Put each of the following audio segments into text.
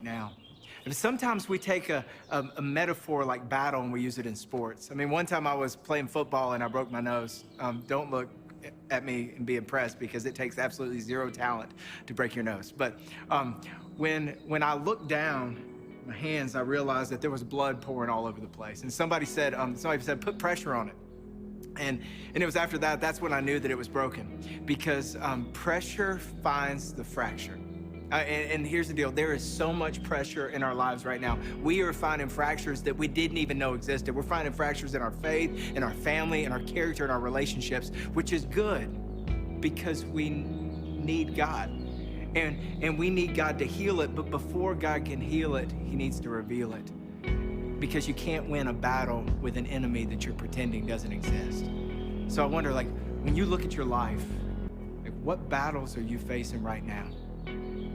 now. And sometimes we take a metaphor like battle and we use it in sports. I mean, one time I was playing football and I broke my nose. Don't look at me and be impressed because it takes absolutely zero talent to break your nose. But when I looked down my hands, I realized that there was blood pouring all over the place. And somebody said, put pressure on it. And it was after that, that's when I knew that it was broken, because pressure finds the fracture. And here's the deal, there is so much pressure in our lives right now. We are finding fractures that we didn't even know existed. We're finding fractures in our faith, in our family, in our character, in our relationships, which is good because we need God. And we need God to heal it, but before God can heal it, he needs to reveal it. Because you can't win a battle with an enemy that you're pretending doesn't exist. So I wonder, like, when you look at your life, like, what battles are you facing right now?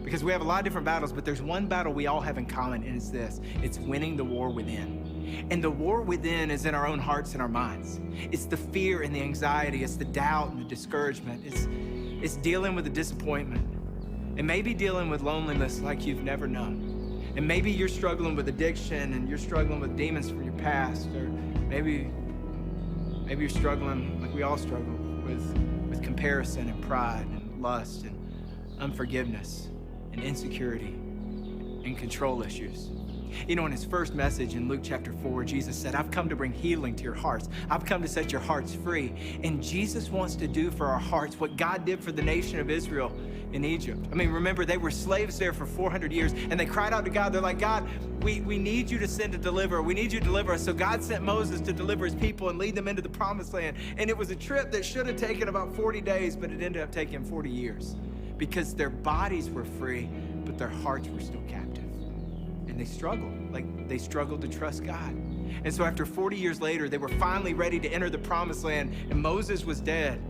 Because we have a lot of different battles, but there's one battle we all have in common, and it's this. It's winning the war within. And the war within is in our own hearts and our minds. It's the fear and the anxiety. It's the doubt and the discouragement. It's dealing with the disappointment. And maybe dealing with loneliness like you've never known. And maybe you're struggling with addiction and you're struggling with demons from your past, or maybe you're struggling like we all struggle with comparison and pride and lust and unforgiveness and insecurity and control issues. You know, in his first message in Luke chapter 4, Jesus said, I've come to bring healing to your hearts. I've come to set your hearts free. And Jesus wants to do for our hearts what God did for the nation of Israel in Egypt. I mean, remember, they were slaves there for 400 years, and they cried out to God. They're like, God, we need you to send a deliverer. We need you to deliver us. So God sent Moses to deliver his people and lead them into the promised land. And it was a trip that should have taken about 40 days, but it ended up taking 40 years because their bodies were free, but their hearts were still captive. And they struggled to trust God. And so after 40 years later, they were finally ready to enter the promised land, and Moses was dead.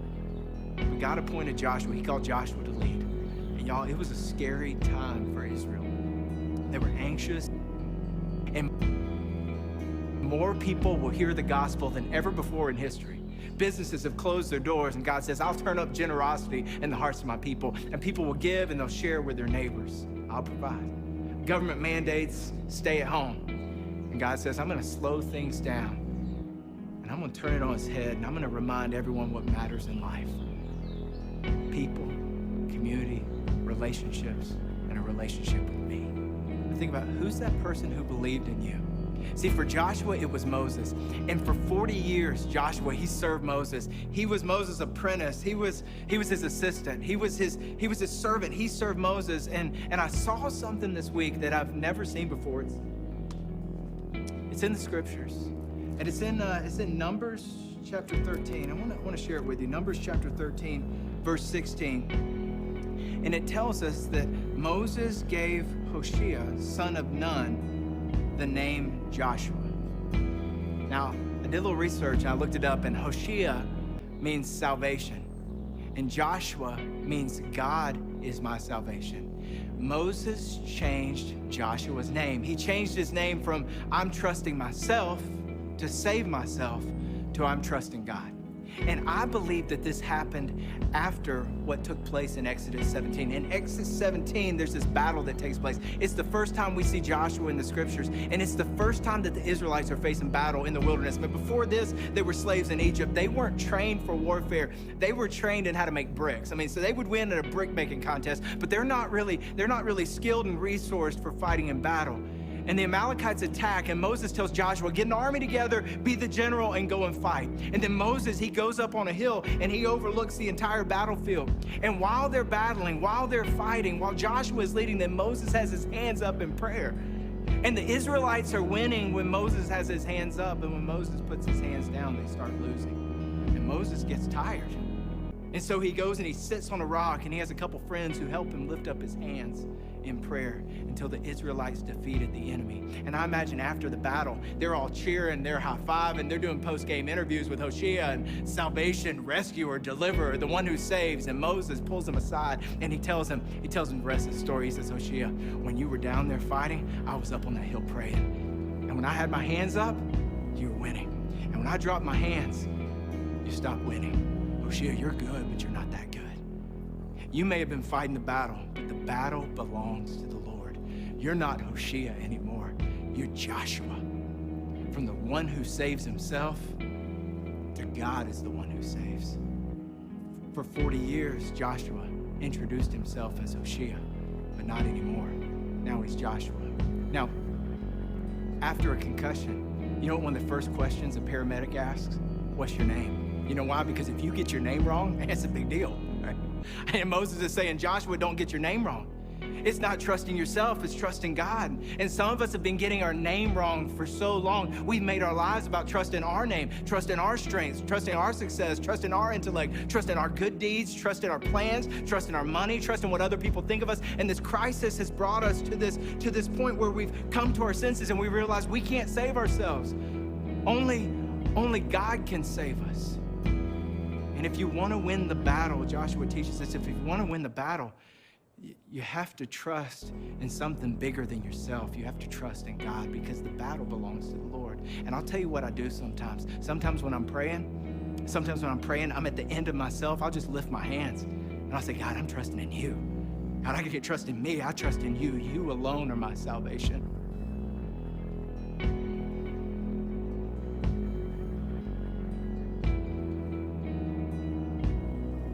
But God appointed Joshua. He called Joshua to lead. And y'all, it was a scary time for Israel. They were anxious, and more people will hear the gospel than ever before in history. Businesses have closed their doors, and God says, I'll turn up generosity in the hearts of my people, and people will give and they'll share with their neighbors. I'll provide. Government mandates stay at home. And God says, I'm gonna slow things down, and I'm gonna turn it on its head, and I'm gonna remind everyone what matters in life. People, community, relationships, and a relationship with me. And think about, who's that person who believed in you? See, for Joshua, it was Moses. And for 40 years, Joshua, he served Moses. He was Moses' apprentice. He was his assistant. He was his servant. He served Moses. And I saw something this week that I've never seen before. It's in the scriptures. And it's in Numbers chapter 13. I want to share it with you. Numbers chapter 13, verse 16. And it tells us that Moses gave Hoshea, son of Nun, the name Joshua. Now, I did a little research and I looked it up, and Hoshea means salvation, and Joshua means God is my salvation. Moses changed Joshua's name. He changed his name from I'm trusting myself to save myself to I'm trusting God. And I believe that this happened after what took place in Exodus 17. In Exodus 17, there's this battle that takes place. It's the first time we see Joshua in the scriptures, and it's the first time that the Israelites are facing battle in the wilderness. But before this, they were slaves in Egypt. They weren't trained for warfare. They were trained in how to make bricks. I mean, so they would win at a brick making contest, but they're not really skilled and resourced for fighting in battle. And the Amalekites attack, and Moses tells Joshua, get an army together, be the general, and go and fight. And then Moses, he goes up on a hill, and he overlooks the entire battlefield. And while they're battling, while they're fighting, while Joshua is leading them, Moses has his hands up in prayer. And the Israelites are winning when Moses has his hands up, and when Moses puts his hands down, they start losing. And Moses gets tired. And so he goes and he sits on a rock, and he has a couple friends who help him lift up his hands in prayer until the Israelites defeated the enemy. And I imagine after the battle, they're all cheering, they're high-fiving, they're doing post-game interviews with Hoshea and salvation, rescuer, deliverer, the one who saves. And Moses pulls him aside, and he tells him the rest of the story. He says, Hoshea, when you were down there fighting, I was up on that hill praying. And when I had my hands up, you were winning. And when I dropped my hands, you stopped winning. Hoshea, you're good, but you're not that good. You may have been fighting the battle, but the battle belongs to the Lord. You're not Hoshea anymore. You're Joshua. From the one who saves himself to God is the one who saves. For 40 years, Joshua introduced himself as Hoshea, but not anymore. Now he's Joshua. Now, after a concussion, you know what one of the first questions a paramedic asks? What's your name? You know why? Because if you get your name wrong, it's a big deal, right? And Moses is saying, Joshua, don't get your name wrong. It's not trusting yourself, it's trusting God. And some of us have been getting our name wrong for so long. We've made our lives about trusting our name, trusting our strengths, trusting our success, trusting our intellect, trusting our good deeds, trusting our plans, trusting our money, trusting what other people think of us. And this crisis has brought us to this point where we've come to our senses and we realize we can't save ourselves. Only God can save us. And if you want to win the battle, Joshua teaches us, if you want to win the battle, you have to trust in something bigger than yourself. You have to trust in God because the battle belongs to the Lord. And I'll tell you what I do sometimes. Sometimes when I'm praying, I'm at the end of myself. I'll just lift my hands and I'll say, God, I'm trusting in you. God, I can trust in me. I trust in you. You alone are my salvation.